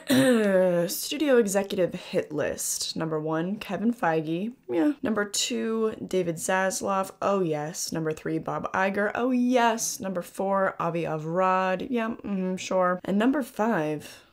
Studio executive hit list. Number 1, Kevin Feige. Yeah. Number 2, David Zaslav. Oh yes. Number 3, Bob Iger. Oh yes. Number 4, Avi Arad. Yeah, sure. And number 5,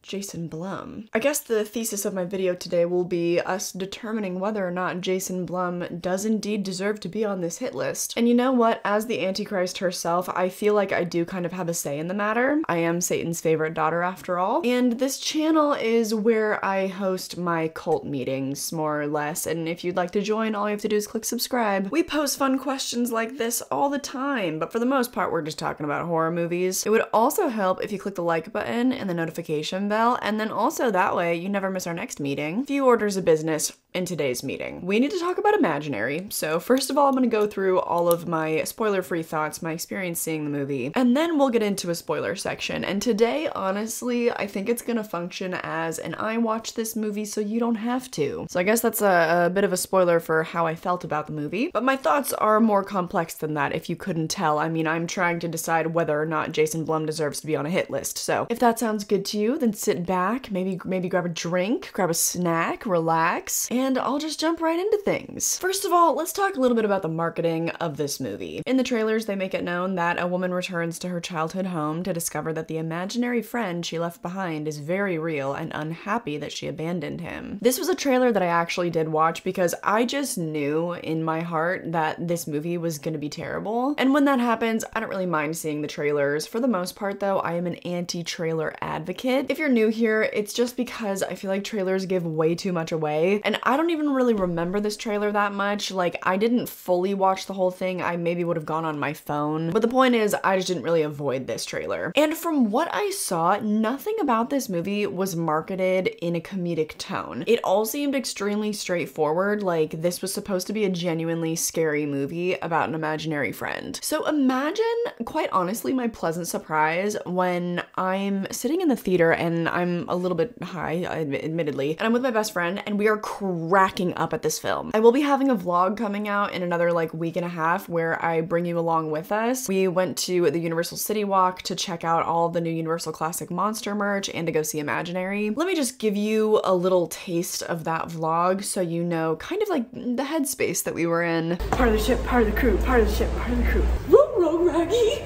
Jason Blum. I guess the thesis of my video today will be us determining whether or not Jason Blum does indeed deserve to be on this hit list. And you know what? As the Antichrist herself, I feel like I do kind of have a say in the matter. I am Satan's favorite daughter after all. And this channel is where I host my cult meetings, more or less. And if you'd like to join, all you have to do is click subscribe. We post fun questions like this all the time, but for the most part, we're just talking about horror movies. It would also help if you click the like button and the notification bell, and then also that way you never miss our next meeting. Few orders of business in today's meeting. We need to talk about Imaginary. So first of all, I'm gonna go through all of my spoiler-free thoughts, my experience seeing the movie, and then we'll get into a spoiler section. And today, honestly, I think it's gonna function as an I watched this movie so you don't have to. So I guess that's a bit of a spoiler for how I felt about the movie, but my thoughts are more complex than that if you couldn't tell. I mean, I'm trying to decide whether or not Jason Blum deserves to be on a hit list. So if that sounds good to you, then sit back, maybe grab a drink, grab a snack, relax, and I'll just jump right into things. First of all, let's talk a little bit about the marketing of this movie. In the trailers, they make it known that a woman returns to her childhood home to discover that the imaginary friend she left behind is very real and unhappy that she abandoned him. This was a trailer that I actually did watch because I just knew in my heart that this movie was gonna be terrible. And when that happens, I don't really mind seeing the trailers. For the most part though, I am an anti-trailer advocate. If you're new here, it's just because I feel like trailers give way too much away, and I don't even really remember this trailer that much. Like, I didn't fully watch the whole thing. I maybe would have gone on my phone, but the point is I just didn't really avoid this trailer. And from what I saw, nothing about this movie was marketed in a comedic tone. It all seemed extremely straightforward, like this was supposed to be a genuinely scary movie about an imaginary friend. So imagine, quite honestly, my pleasant surprise when I'm sitting in the theater and I'm a little bit high, admittedly, and I'm with my best friend and we are cracking up at this film. I will be having a vlog coming out in another like week and a half where I bring you along with us. We went to the Universal City Walk to check out all the new Universal Classic Monster merch and to go see Imaginary. Let me just give you a little taste of that vlog so you know kind of like the headspace that we were in. Part of the ship, part of the crew, part of the ship, part of the crew. Roll, Raggy.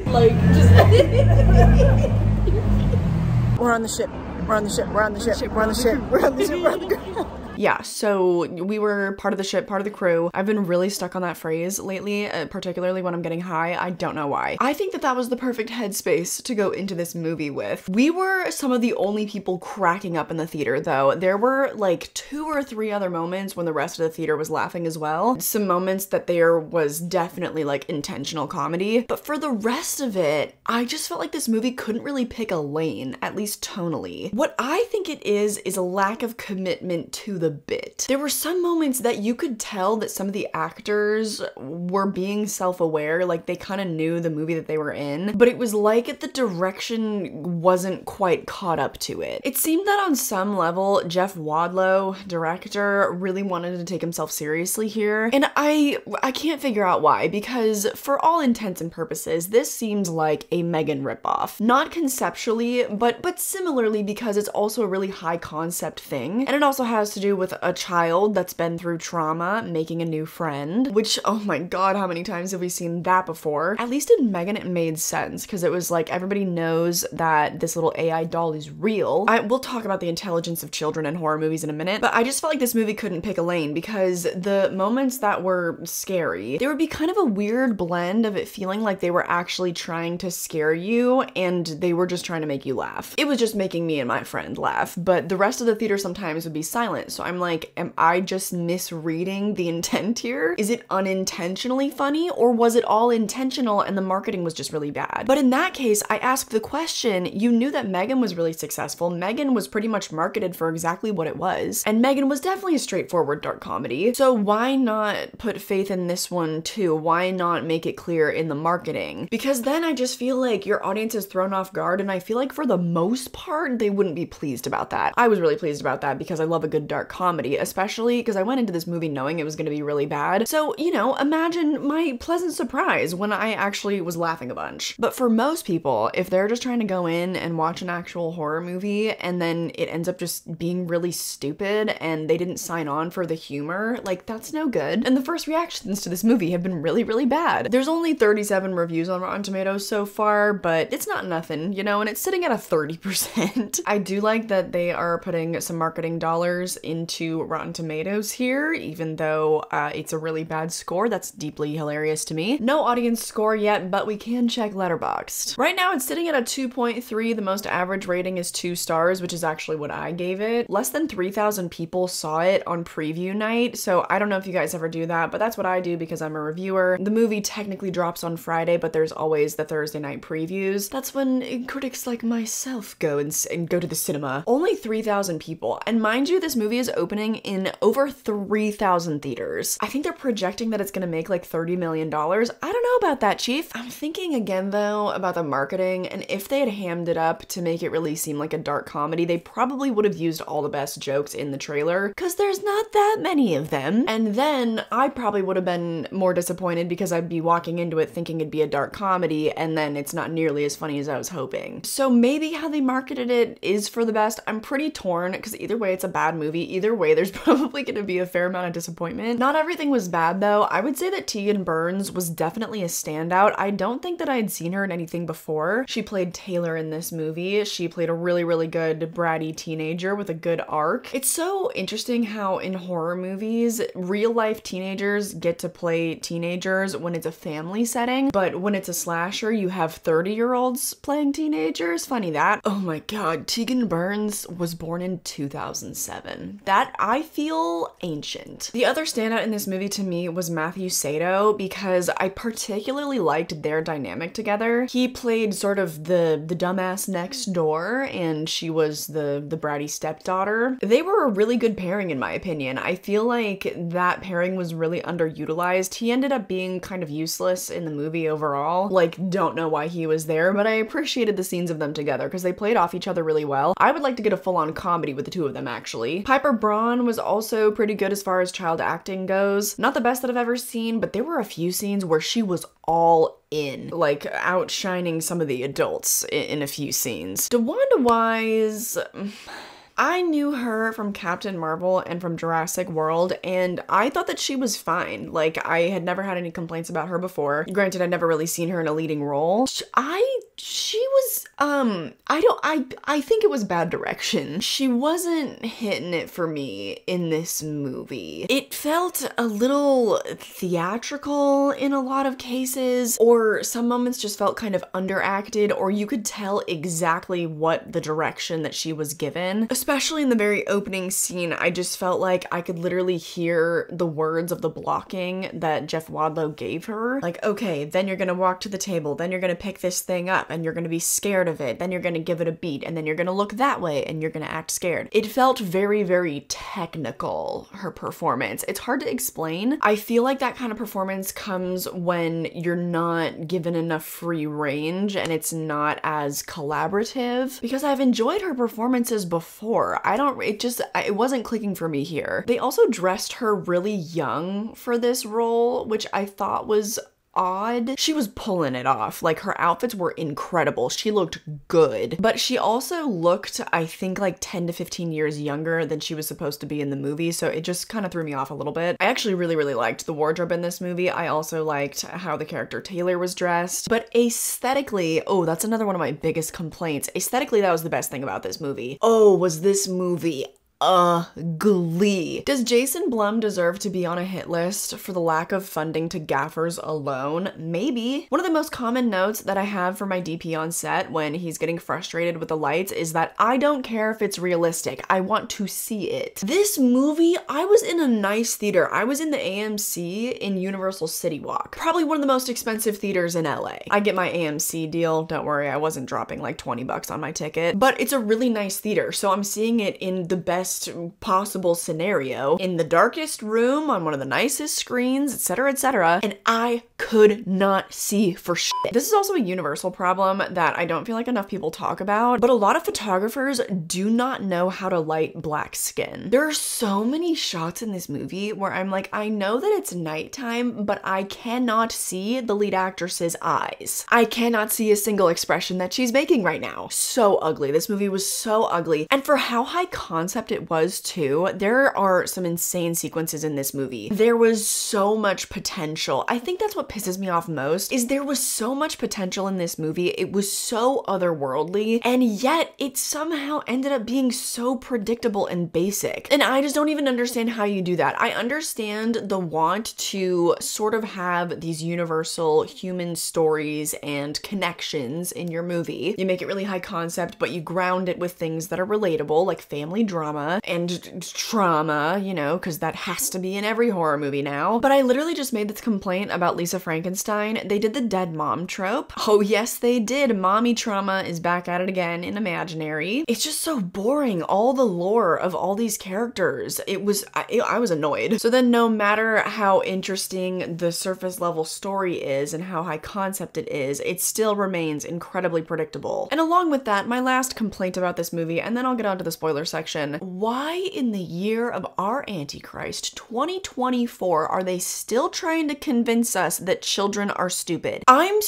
Like, just we're on the ship, we're on the ship, we're on the ship, we're on the ship, we're on the ship, we're on the crew. Yeah, so we were part of the ship, part of the crew. I've been really stuck on that phrase lately, particularly when I'm getting high. I don't know why. I think that that was the perfect headspace to go into this movie with. We were some of the only people cracking up in the theater though. There were like 2 or 3 other moments when the rest of the theater was laughing as well. Some moments that there was definitely like intentional comedy, but for the rest of it, I just felt like this movie couldn't really pick a lane, at least tonally. What I think it is a lack of commitment to the bit. There were some moments that you could tell that some of the actors were being self-aware, like they kind of knew the movie that they were in, but it was like the direction wasn't quite caught up to it. It seemed that on some level, Jeff Wadlow, director, really wanted to take himself seriously here, and I can't figure out why, because for all intents and purposes, this seems like a Megan ripoff. Not conceptually, but similarly because it's also a really high concept thing, and it also has to do with a child that's been through trauma making a new friend, which, oh my god, how many times have we seen that before? At least in Megan it made sense, because it was like everybody knows that this little AI doll is real. We'll talk about the intelligence of children in horror movies in a minute, but I just felt like this movie couldn't pick a lane because the moments that were scary, there would be kind of a weird blend of it feeling like they were actually trying to scare you and they were just trying to make you laugh. It was just making me and my friend laugh, but the rest of the theater sometimes would be silent, so I'm like, am I just misreading the intent here? Is it unintentionally funny, or was it all intentional and the marketing was just really bad? But in that case, I ask the question, you knew that Megan was really successful. Megan was pretty much marketed for exactly what it was, and Megan was definitely a straightforward dark comedy, so why not put faith in this one too? Why not make it clear in the marketing? Because then I just feel like your audience is thrown off guard, and I feel like for the most part, they wouldn't be pleased about that. I was really pleased about that because I love a good dark comedy, especially because I went into this movie knowing it was going to be really bad. So, you know, imagine my pleasant surprise when I actually was laughing a bunch. But for most people, if they're just trying to go in and watch an actual horror movie and then it ends up just being really stupid and they didn't sign on for the humor, like, that's no good. And the first reactions to this movie have been really, really bad. There's only 37 reviews on Rotten Tomatoes so far, but it's not nothing, you know, and it's sitting at a 30%. I do like that they are putting some marketing dollars into Rotten Tomatoes here, even though it's a really bad score. That's deeply hilarious to me. No audience score yet, but we can check Letterboxd. Right now it's sitting at a 2.3. The most average rating is 2 stars, which is actually what I gave it. Less than 3,000 people saw it on preview night, so I don't know if you guys ever do that, but that's what I do because I'm a reviewer. The movie technically drops on Friday, but there's always the Thursday night previews. That's when critics like myself go and go to the cinema. Only 3,000 people, and mind you, this movie is opening in over 3,000 theaters. I think they're projecting that it's gonna make like $30 million. I don't know about that, Chief. I'm thinking again though about the marketing, and if they had hammed it up to make it really seem like a dark comedy, they probably would have used all the best jokes in the trailer, because there's not that many of them. And then I probably would have been more disappointed because I'd be walking into it thinking it'd be a dark comedy, and then it's not nearly as funny as I was hoping. So maybe how they marketed it is for the best. I'm pretty torn, because either way it's a bad movie. Either way there's probably gonna be a fair amount of disappointment. Not everything was bad though. I would say that Tegan Burns was definitely a standout. I don't think that I had seen her in anything before. She played Taylor in this movie. She played a really, really good bratty teenager with a good arc. It's so interesting how in horror movies, real life teenagers get to play teenagers when it's a family setting, but when it's a slasher, you have 30-year-olds playing teenagers. Funny that. Oh my god, Tegan Burns was born in 2007. That, I feel ancient. The other standout in this movie to me was Matthew Sato, because I particularly liked their dynamic together. He played sort of the dumbass next door, and she was the bratty stepdaughter. They were a really good pairing in my opinion. I feel like that pairing was really underutilized. He ended up being kind of useless in the movie overall. Like, don't know why he was there, but I appreciated the scenes of them together because they played off each other really well. I would like to get a full-on comedy with the two of them, actually. Piper Braun was also pretty good as far as child acting goes. Not the best that I've ever seen, but there were a few scenes where she was all in, like outshining some of the adults in a few scenes. DeWanda Wise, I knew her from Captain Marvel and from Jurassic World, and I thought that she was fine. Like, I had never had any complaints about her before. Granted, I'd never really seen her in a leading role. She was, I think it was bad direction. She wasn't hitting it for me in this movie. It felt a little theatrical in a lot of cases, or some moments just felt kind of underacted, or you could tell exactly what the direction that she was given. Especially in the very opening scene, I just felt like I could literally hear the words of the blocking that Jeff Wadlow gave her. Like, okay, then you're gonna walk to the table, then you're gonna pick this thing up, and you're gonna be scared of it, then you're gonna give it a beat, and then you're gonna look that way, and you're gonna act scared. It felt very, very technical, her performance. It's hard to explain. I feel like that kind of performance comes when you're not given enough free range, and it's not as collaborative, because I've enjoyed her performances before. It wasn't clicking for me here. They also dressed her really young for this role, which I thought was odd. She was pulling it off. Like, her outfits were incredible. She looked good. But she also looked, I think, like 10 to 15 years younger than she was supposed to be in the movie, so it just kind of threw me off a little bit. I actually really, really liked the wardrobe in this movie. I also liked how the character Taylor was dressed. But aesthetically, oh, that's another one of my biggest complaints. Aesthetically, that was the best thing about this movie. Oh, was this movie ugly. Does Jason Blum deserve to be on a hit list for the lack of funding to gaffers alone? Maybe. One of the most common notes that I have for my DP on set when he's getting frustrated with the lights is that I don't care if it's realistic. I want to see it. This movie, I was in a nice theater. I was in the AMC in Universal City Walk. Probably one of the most expensive theaters in LA. I get my AMC deal. Don't worry, I wasn't dropping like 20 bucks on my ticket. But it's a really nice theater, so I'm seeing it in the best possible scenario, in the darkest room, on one of the nicest screens, etc., etc. And I could not see for shit. This is also a universal problem that I don't feel like enough people talk about, but a lot of photographers do not know how to light black skin. There are so many shots in this movie where I'm like, I know that it's nighttime, but I cannot see the lead actress's eyes. I cannot see a single expression that she's making right now. So ugly. This movie was so ugly. And for how high concept it was too, there are some insane sequences in this movie. There was so much potential. I think that's what pisses me off most, is there was so much potential in this movie. It was so otherworldly, and yet it somehow ended up being so predictable and basic. And I just don't even understand how you do that. I understand the want to sort of have these universal human stories and connections in your movie. You make it really high concept, but you ground it with things that are relatable, like family drama and trauma, you know, because that has to be in every horror movie now. But I literally just made this complaint about Lisa Frankenstein. They did the dead mom trope. Oh yes, they did. Mommy trauma is back at it again in Imaginary. It's just so boring. All the lore of all these characters. I was annoyed. So then no matter how interesting the surface level story is and how high concept it is, it still remains incredibly predictable. And along with that, my last complaint about this movie, and then I'll get on to the spoiler section. Why in the year of our Antichrist, 2024, are they still trying to convince us that children are stupid? I'm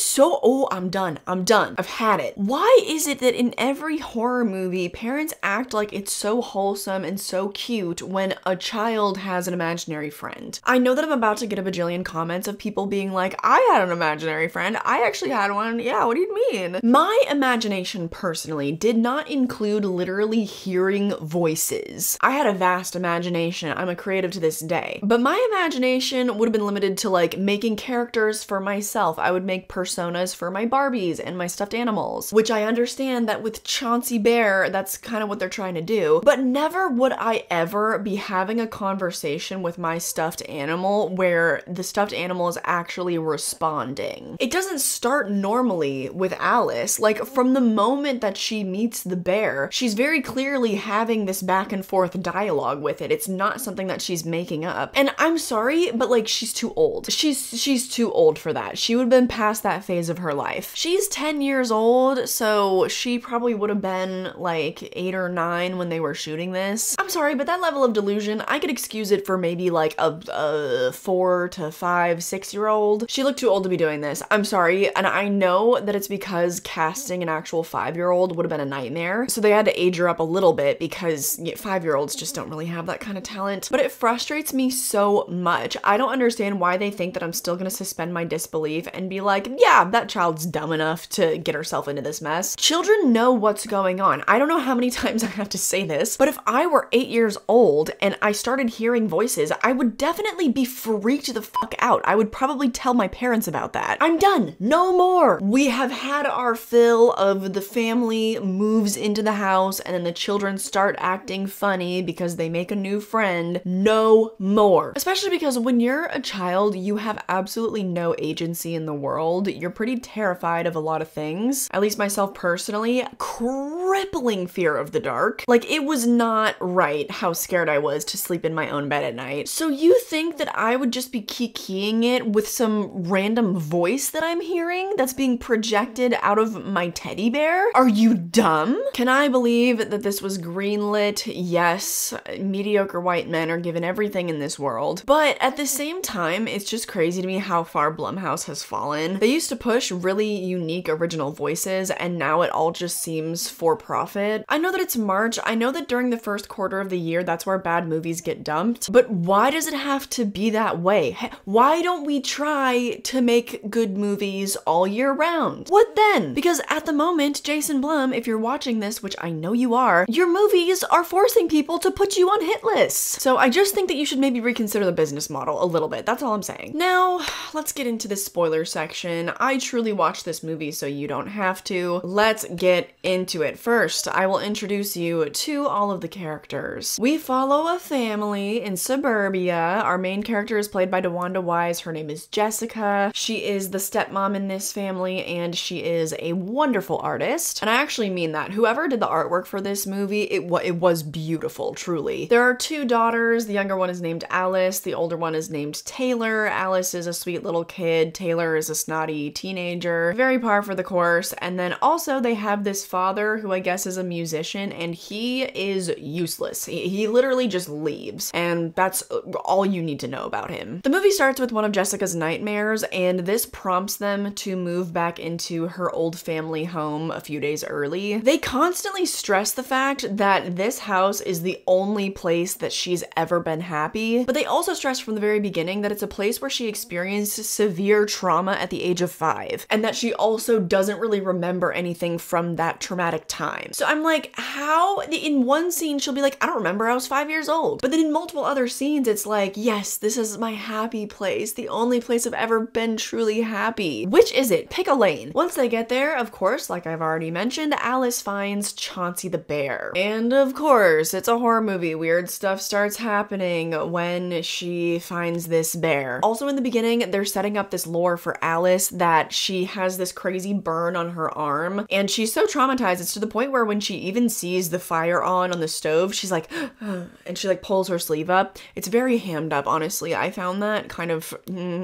done. I've had it. Why is it that in every horror movie, parents act like it's so wholesome and so cute when a child has an imaginary friend? I know that I'm about to get a bajillion comments of people being like, I had an imaginary friend. I actually had one. Yeah, what do you mean? My imagination personally did not include literally hearing voices. I had a vast imagination. I'm a creative to this day. But my imagination would have been limited to like making characters for myself. I would make personas for my Barbies and my stuffed animals, which I understand that with Chauncey Bear, that's kind of what they're trying to do. But never would I ever be having a conversation with my stuffed animal where the stuffed animal is actually responding. It doesn't start normally with Alice. Like from the moment that she meets the bear, she's very clearly having this back and forth dialogue with it. It's not something that she's making up. And I'm sorry, but like she's too old. She's too old for that. She would have been past that phase of her life. She's 10 years old, so she probably would have been like 8 or 9 when they were shooting this. I'm sorry, but that level of delusion, I could excuse it for maybe like a 4 to 5, 6-year-old. She looked too old to be doing this. I'm sorry, and I know that it's because casting an actual 5-year-old would have been a nightmare, so they had to age her up a little bit because 5-year-olds just don't really have that kind of talent. But it frustrates me so much. I don't understand why they think that I'm still gonna suspend my disbelief and be like, yeah, that child's dumb enough to get herself into this mess. Children know what's going on. I don't know how many times I have to say this, but if I were 8 years old and I started hearing voices, I would definitely be freaked the fuck out. I would probably tell my parents about that. I'm done. No more. We have had our fill of the family moves into the house and then the children start acting funny because they make a new friend. No more. Especially because when you're a child, you have absolutely no agency in the world. You're pretty terrified of a lot of things. At least myself personally, crippling fear of the dark. Like it was not right how scared I was to sleep in my own bed at night. So you think that I would just be keying it with some random voice that I'm hearing that's being projected out of my teddy bear? Are you dumb? Can I believe that this was greenlit? Yes, mediocre white men are given everything in this world. But at the same time, it's just crazy to me how far Blumhouse has fallen. They used to push really unique original voices, and now it all just seems for profit. I know that it's March. I know that during the first quarter of the year, that's where bad movies get dumped. But why does it have to be that way? Why don't we try to make good movies all year round? What then? Because at the moment, Jason Blum, if you're watching this, which I know you are, your movies are forcing people to put you on hit lists. So I just think that you should maybe reconsider the business model a little bit. That's all I'm saying. Now, let's get into the spoiler section. I truly watched this movie, so you don't have to. Let's get into it. First, I will introduce you to all of the characters. We follow a family in suburbia. Our main character is played by DeWanda Wise. Her name is Jessica. She is the stepmom in this family, and she is a wonderful artist. And I actually mean that. Whoever did the artwork for this movie, it was beautiful, truly. There are 2 daughters. The younger one is named Alice. The older one is named Taylor. Alice is a sweet sweet little kid. Taylor is a snotty teenager, very par for the course. And then also they have this father who I guess is a musician, and he is useless. He literally just leaves, and that's all you need to know about him. The movie starts with one of Jessica's nightmares, and this prompts them to move back into her old family home a few days early. They constantly stress the fact that this house is the only place that she's ever been happy, but they also stress from the very beginning that it's a place where she experienced severe trauma at the age of 5, and that she also doesn't really remember anything from that traumatic time. So I'm like, how? In one scene she'll be like, I don't remember, I was 5 years old. But then in multiple other scenes it's like, yes, this is my happy place, the only place I've ever been truly happy. Which is it? Pick a lane. Once they get there, of course, like I've already mentioned, Alice finds Chauncey the bear. And of course, it's a horror movie. Weird stuff starts happening when she finds this bear. Also in the beginning, they're setting up this lore for Alice that she has this crazy burn on her arm, and she's so traumatized, it's to the point where when she even sees the fire on the stove, she's like, and she like pulls her sleeve up. It's very hammed up, honestly. I found that kind of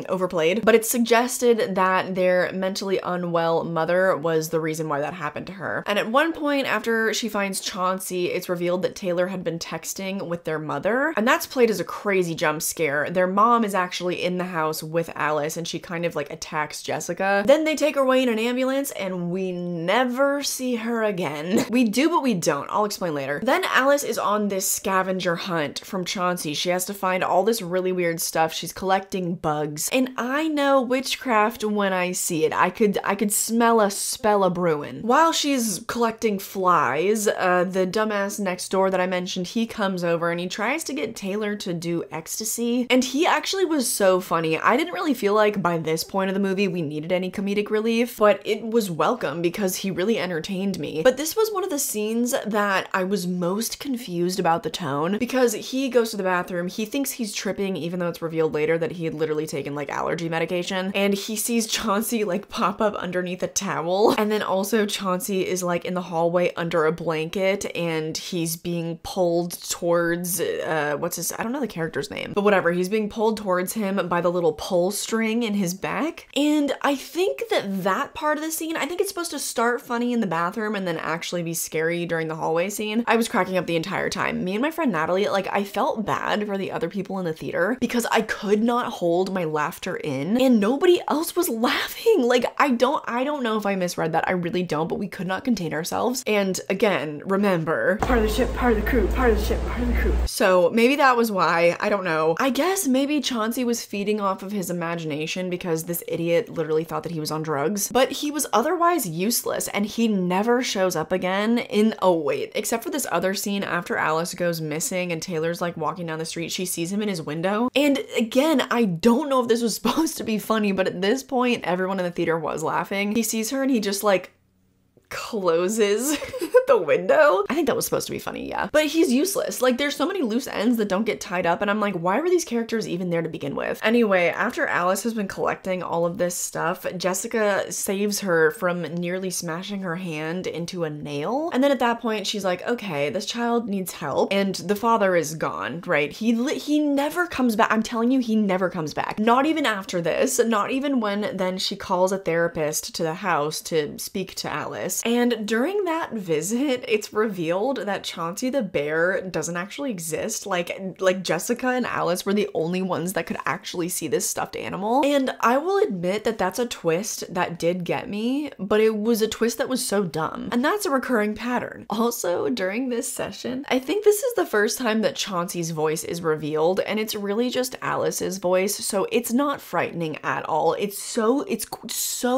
overplayed, but it's suggested that their mentally unwell mother was the reason why that happened to her. And at one point after she finds Chauncey, it's revealed that Taylor had been texting with their mother, and that's played as a crazy jump scare. Their mom is actually in the house with Alice, and she kind of like attacks Jessica. Then they take her away in an ambulance, and we never see her again. We do, but we don't. I'll explain later. Then Alice is on this scavenger hunt from Chauncey. She has to find all this really weird stuff. She's collecting bugs, and I know witchcraft when I see it. I could smell a spell a brewing. While she's collecting flies, the dumbass next door that I mentioned, he comes over and he tries to get Taylor to do ecstasy, and he actually was so funny. I didn't really feel like by this point of the movie we needed any comedic relief, but it was welcome because he really entertained me. But this was one of the scenes that I was most confused about the tone, because he goes to the bathroom, he thinks he's tripping even though it's revealed later that he had literally taken like allergy medication, and he sees Chauncey like pop up underneath a towel, and then also Chauncey is like in the hallway under a blanket, and he's being pulled towards what's his, I don't know the character's name, but whatever, he's being pulled towards him by the little pull string in his back. And I think that part of the scene, I think it's supposed to start funny in the bathroom and then actually be scary during the hallway scene. I was cracking up the entire time. Me and my friend Natalie, like, I felt bad for the other people in the theater because I could not hold my laughter in, and nobody else was laughing. Like, I don't know if I misread that, I really don't, but we could not contain ourselves. And again, remember, part of the ship, part of the crew, part of the ship, part of the crew. So maybe that was why, I don't know. I guess maybe Chauncey was feeding off of his imagination because this idiot literally thought that he was on drugs, but he was otherwise useless, and he never shows up again in, oh wait, except for this other scene after Alice goes missing and Taylor's like walking down the street, she sees him in his window. And again, I don't know if this was supposed to be funny, but at this point, everyone in the theater was laughing. He sees her and he just like closes the window. I think that was supposed to be funny, yeah. But he's useless. Like, there's so many loose ends that don't get tied up, and I'm like, why were these characters even there to begin with? Anyway, after Alice has been collecting all of this stuff, Jessica saves her from nearly smashing her hand into a nail. And then at that point, she's like, okay, this child needs help. And the father is gone, right? He never comes back. I'm telling you, he never comes back. Not even after this. Not even when then she calls a therapist to the house to speak to Alice. And during that visit, it's revealed that Chauncey the bear doesn't actually exist. Like Jessica and Alice were the only ones that could actually see this stuffed animal. And I will admit that that's a twist that did get me, but it was a twist that was so dumb. And that's a recurring pattern. Also, during this session, I think this is the first time that Chauncey's voice is revealed, and it's really just Alice's voice, so it's not frightening at all. It's so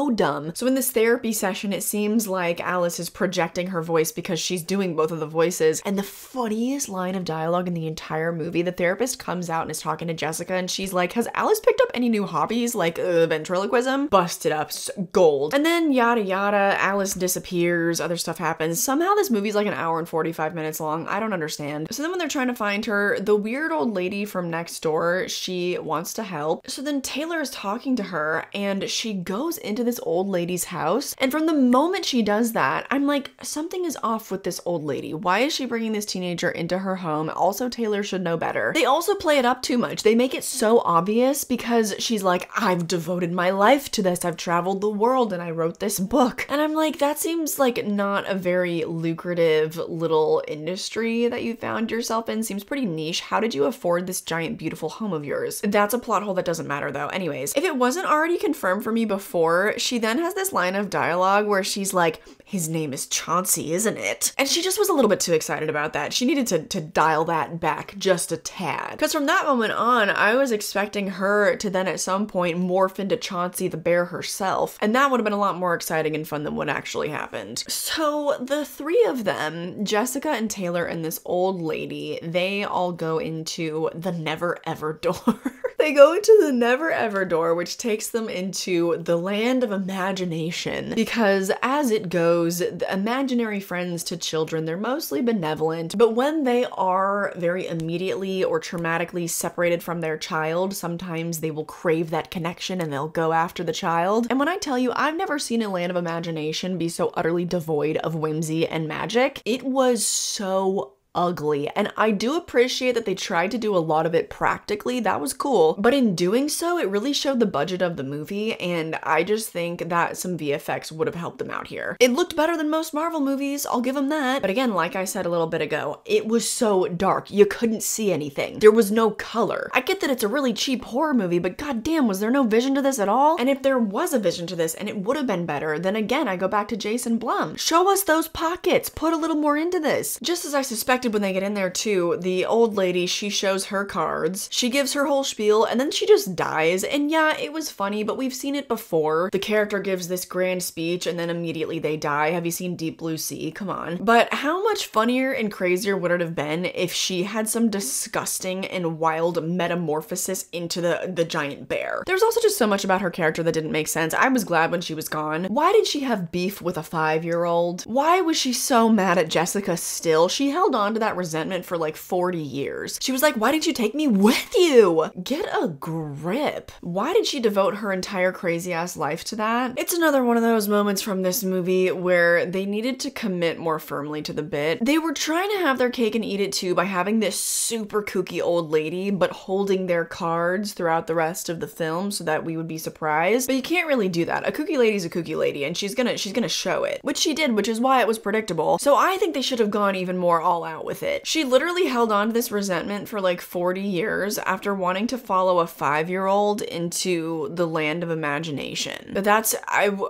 dumb. So in this therapy session, it seems like Alice is projecting her voice because she's doing both of the voices. And the funniest line of dialogue in the entire movie, the therapist comes out and is talking to Jessica, and she's like, has Alice picked up any new hobbies like ventriloquism? Busted up, gold. And then yada yada, Alice disappears, other stuff happens. Somehow this movie's like an hour and 45 minutes long. I don't understand. So then when they're trying to find her, the weird old lady from next door, she wants to help. So then Taylor is talking to her, and she goes into this old lady's house, and from the moment she does that, I'm like, something is off with this old lady? Why is she bringing this teenager into her home? Also, Taylor should know better. They also play it up too much. They make it so obvious because she's like, I've devoted my life to this. I've traveled the world and I wrote this book. And I'm like, that seems like not a very lucrative little industry that you found yourself in. Seems pretty niche. How did you afford this giant, beautiful home of yours? That's a plot hole that doesn't matter though. Anyways, if it wasn't already confirmed for me before, she then has this line of dialogue where she's like, his name is Chauncey, isn't it? And she just was a little bit too excited about that. She needed to dial that back just a tad. Because from that moment on, I was expecting her to then at some point morph into Chauncey the bear herself. And that would have been a lot more exciting and fun than what actually happened. So the three of them, Jessica and Taylor and this old lady, they all go into the never ever door. They go into the never ever door, which takes them into the land of imagination. Because as it goes, the imaginary friends to children, they're mostly benevolent, but when they are very immediately or traumatically separated from their child, sometimes they will crave that connection and they'll go after the child. And when I tell you, I've never seen a land of imagination be so utterly devoid of whimsy and magic. It was so ugly. And I do appreciate that they tried to do a lot of it practically. That was cool. But in doing so, it really showed the budget of the movie. And I just think that some VFX would have helped them out here. It looked better than most Marvel movies. I'll give them that. But again, like I said a little bit ago, it was so dark. You couldn't see anything. There was no color. I get that it's a really cheap horror movie, but goddamn, was there no vision to this at all? And if there was a vision to this and it would have been better, then again, I go back to Jason Blum. Show us those pockets. Put a little more into this. Just as I suspected when they get in there too, the old lady, she shows her cards, she gives her whole spiel, and then she just dies. And yeah, it was funny, but we've seen it before. The character gives this grand speech and then immediately they die. Have you seen Deep Blue Sea? Come on. But how much funnier and crazier would it have been if she had some disgusting and wild metamorphosis into the giant bear? There's also just so much about her character that didn't make sense. I was glad when she was gone. Why did she have beef with a 5-year-old? Why was she so mad at Jessica still? She held on to that resentment for like 40 years. She was like, why didn't you take me with you? Get a grip. Why did she devote her entire crazy ass life to that? It's another one of those moments from this movie where they needed to commit more firmly to the bit. They were trying to have their cake and eat it too by having this super kooky old lady, but holding their cards throughout the rest of the film so that we would be surprised. But you can't really do that. A kooky lady's a kooky lady and she's gonna show it, which she did, which is why it was predictable. So I think they should have gone even more all out with it. She literally held on to this resentment for like 40 years after wanting to follow a 5-year-old into the land of imagination. But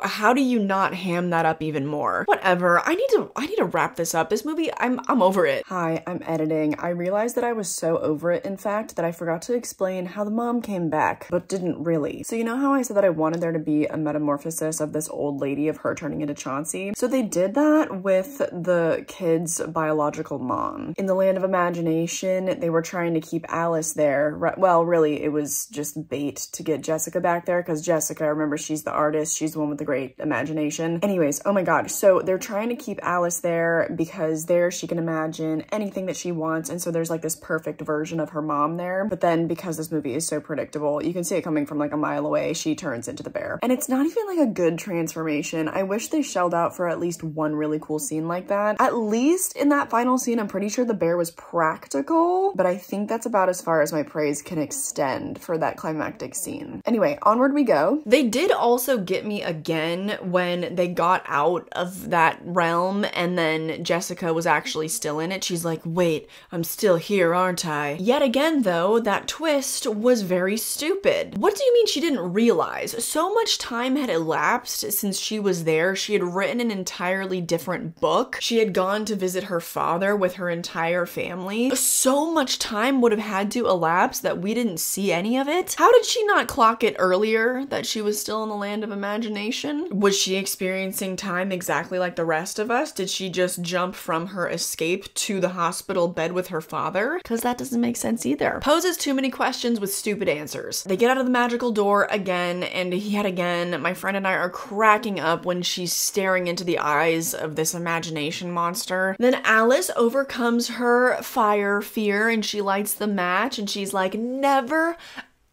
how do you not ham that up even more? Whatever. I need to wrap this up. This movie, I'm over it. Hi, I'm editing. I realized that I was so over it, in fact, that I forgot to explain how the mom came back, but didn't really. So you know how I said that I wanted there to be a metamorphosis of this old lady, of her turning into Chauncey? So they did that with the kid's biological mom. In the land of imagination, they were trying to keep Alice there. Well, really, it was just bait to get Jessica back there, because Jessica, remember, she's the artist. She's the one with the great imagination. Anyways, oh my god. So they're trying to keep Alice there because there she can imagine anything that she wants, and so there's like this perfect version of her mom there. But then because this movie is so predictable, you can see it coming from like a mile away, she turns into the bear. And it's not even like a good transformation. I wish they shelled out for at least one really cool scene like that. At least in that final scene, I'm pretty sure the bear was practical, but I think that's about as far as my praise can extend for that climactic scene. Anyway, onward we go. They did also get me again when they got out of that realm and then Jessica was actually still in it. She's like, wait, I'm still here, aren't I? Yet again, though, that twist was very stupid. What do you mean she didn't realize? So much time had elapsed since she was there. She had written an entirely different book. She had gone to visit her father with her entire family. So much time would have had to elapse that we didn't see any of it. How did she not clock it earlier that she was still in the land of imagination? Was she experiencing time exactly like the rest of us? Did she just jump from her escape to the hospital bed with her father? Because that doesn't make sense either. Poses too many questions with stupid answers. They get out of the magical door again, and yet again, my friend and I are cracking up when she's staring into the eyes of this imagination monster. Then Alice overcomes her fire fear and she lights the match and she's like, never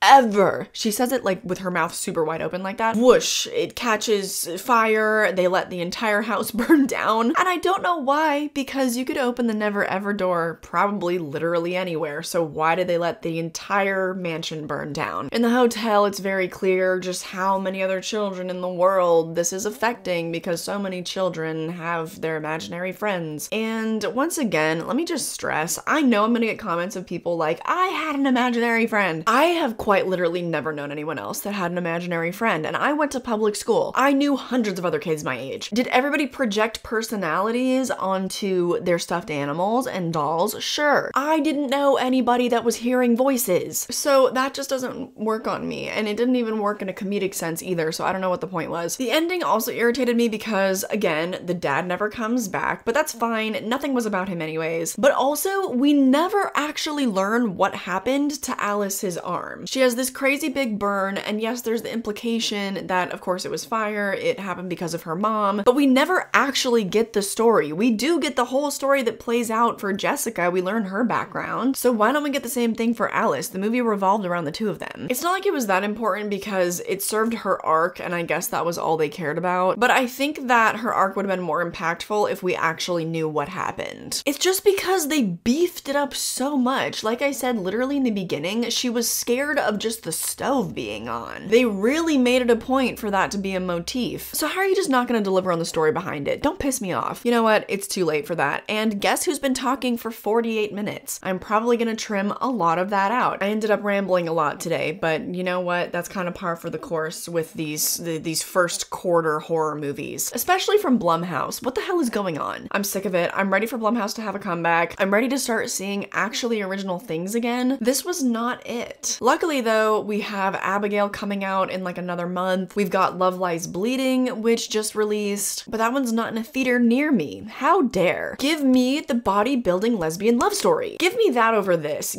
ever. She says it like with her mouth super wide open like that. Whoosh, it catches fire. They let the entire house burn down. And I don't know why, because you could open the never ever door probably literally anywhere. So why did they let the entire mansion burn down? In the hotel, it's very clear just how many other children in the world this is affecting, because so many children have their imaginary friends. And once again, let me just stress, I know I'm gonna get comments of people like, I had an imaginary friend. I have quite literally never known anyone else that had an imaginary friend, and I went to public school. I knew hundreds of other kids my age. Did everybody project personalities onto their stuffed animals and dolls? Sure. I didn't know anybody that was hearing voices. So that just doesn't work on me, and it didn't even work in a comedic sense either, so I don't know what the point was. The ending also irritated me because, again, the dad never comes back, but that's fine. Nothing was about him anyways. But also, we never actually learn what happened to Alice's arm. She has this crazy big burn, and yes, there's the implication that, of course, it was fire, it happened because of her mom, but we never actually get the story. We do get the whole story that plays out for Jessica. We learn her background. So why don't we get the same thing for Alice? The movie revolved around the two of them. It's not like it was that important because it served her arc, and I guess that was all they cared about. But I think that her arc would have been more impactful if we actually knew what happened. It's just because they beefed it up so much. Like I said, literally in the beginning, she was scared of just the stove being on. They really made it a point for that to be a motif. So how are you just not gonna deliver on the story behind it? Don't piss me off. You know what? It's too late for that. And guess who's been talking for 48 minutes? I'm probably gonna trim a lot of that out. I ended up rambling a lot today, but you know what? That's kind of par for the course with these first quarter horror movies, especially from Blumhouse. What the hell is going on? I'm sick of it. I'm ready for Blumhouse to have a comeback. I'm ready to start seeing actually original things again. This was not it. Luckily though, we have Abigail coming out in like another month. We've got Love Lies Bleeding, which just released, but that one's not in a theater near me. How dare. Give me the bodybuilding lesbian love story. Give me that over this.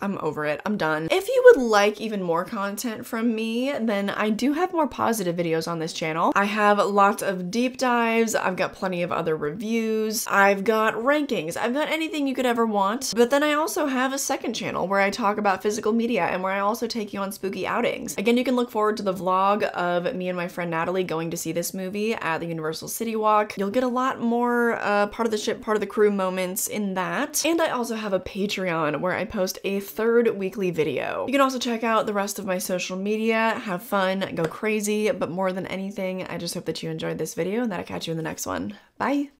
I'm over it. I'm done. If you would like even more content from me, then I do have more positive videos on this channel. I have lots of deep dives. I've got plenty of other reviews. I've got rankings. I've got anything you could ever want. But then I also have a second channel where I talk about physical media and where I also take you on spooky outings. Again, you can look forward to the vlog of me and my friend Natalie going to see this movie at the Universal City Walk. You'll get a lot more part of the ship, part of the crew moments in that. And I also have a Patreon where I post a third weekly video. You can also check out the rest of my social media, have fun, go crazy, but more than anything, I just hope that you enjoyed this video and that I catch you in the next one. Bye!